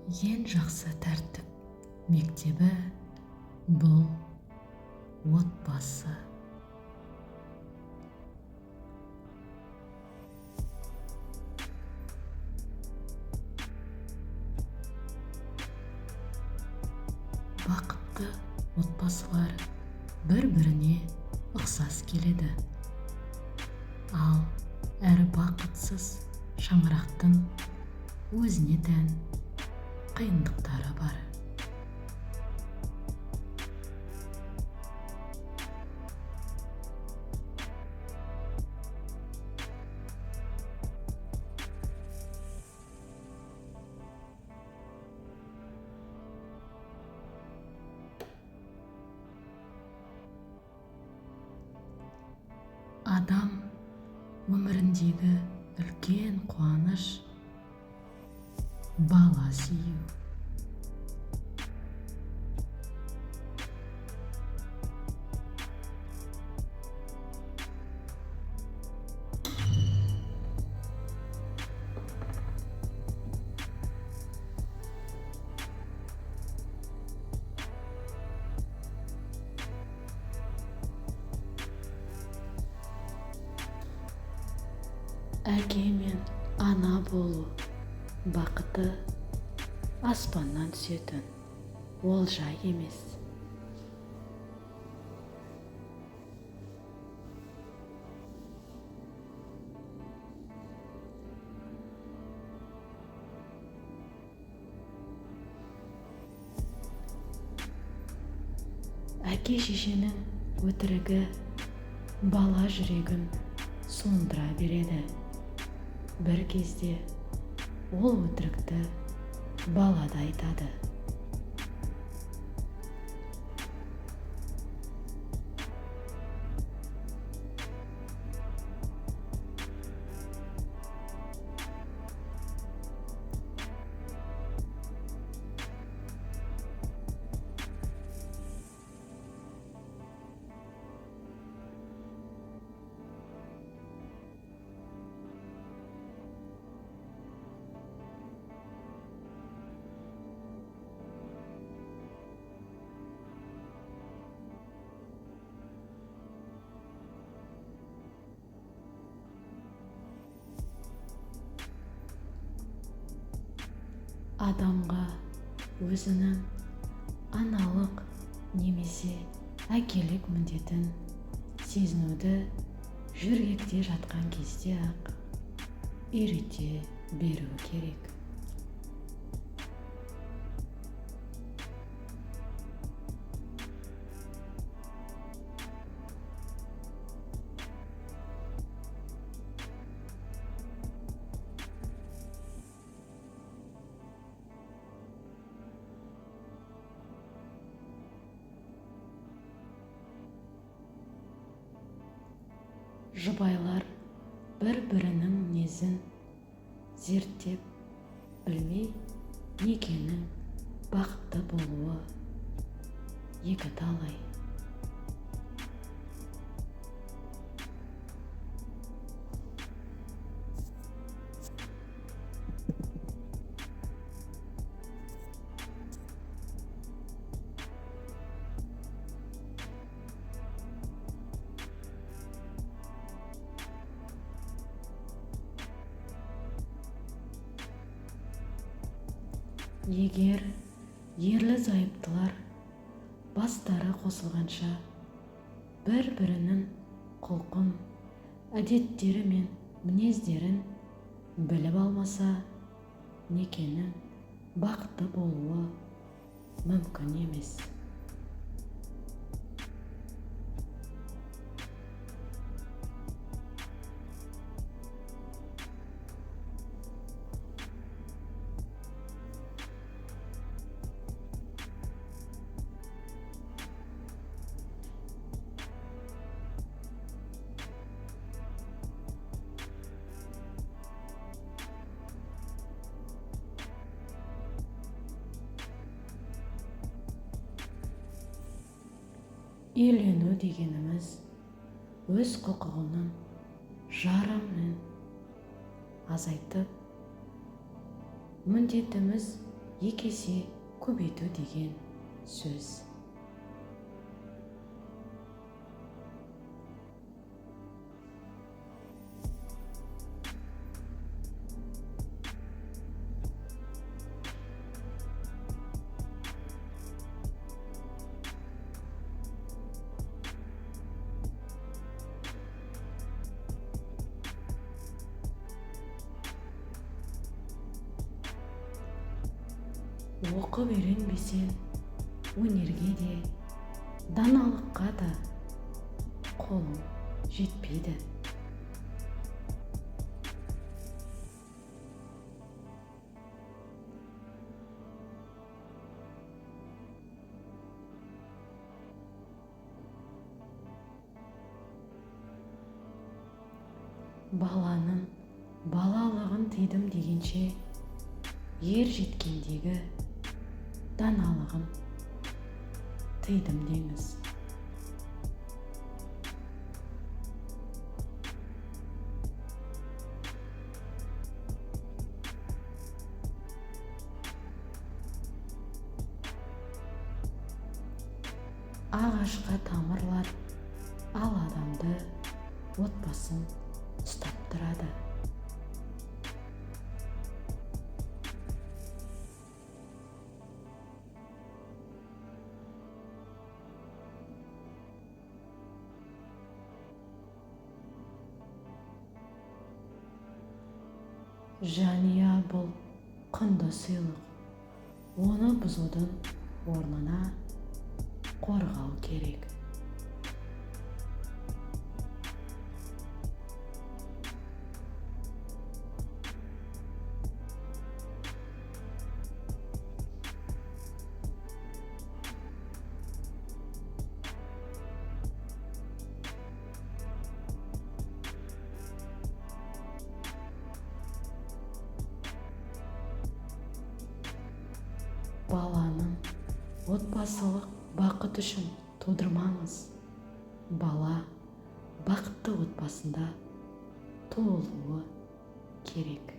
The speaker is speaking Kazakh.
ең жақсы тәртіп мектебі бұл отбасы. Бақытты отбасылар бір-біріне ұқсас келеді. Ал әр бақытсыз шаңырақтың өзіне тән қиындықтары бар. Адам өміріндегі үлкен қуаныш бала сүю. Әке мен ана болу бақыты аспаннан түсетін олжа емес. Әке-шешенің өтірігі бала жүрегін сондыра береді. Бір кезде ол өтірікті бала да айтады. Адамға өзінің аналық немесе әкелік міндетін сезінуді жөргекте жатқан кезде-ақ үйрете беру керек. Жұбайлар бір-бірінің мінезін зерттеп білмей некенің бақытты болуы екі талай. Егер ерлі-зайыптылар бастары қосылғанша бір-бірінің құлқын, әдеттері мен мінездерін біліп алмаса, некенің бақытты болуы мүмкін емес. Үйлену дегеніміз өз құқығының жарымын азайтып, міндетіміз екі есе көбейту деген сөз. Оқып үйренбесең, өнерге де, даналыққа да қолың жетпейді. Баланың балалығын тыйдым дегенше, ер жеткендегі даналығын тыйдым деңіз. Ағашқа тамырлар, ал адамды, отбасын ұстап тұрады. Жания бұл құнды сыйлық. Оны бұзудың орнына қорғау керек. Баланың отбасылық бақыт үшін тудырмаңыз. Бала бақытты отбасында туылуы керек.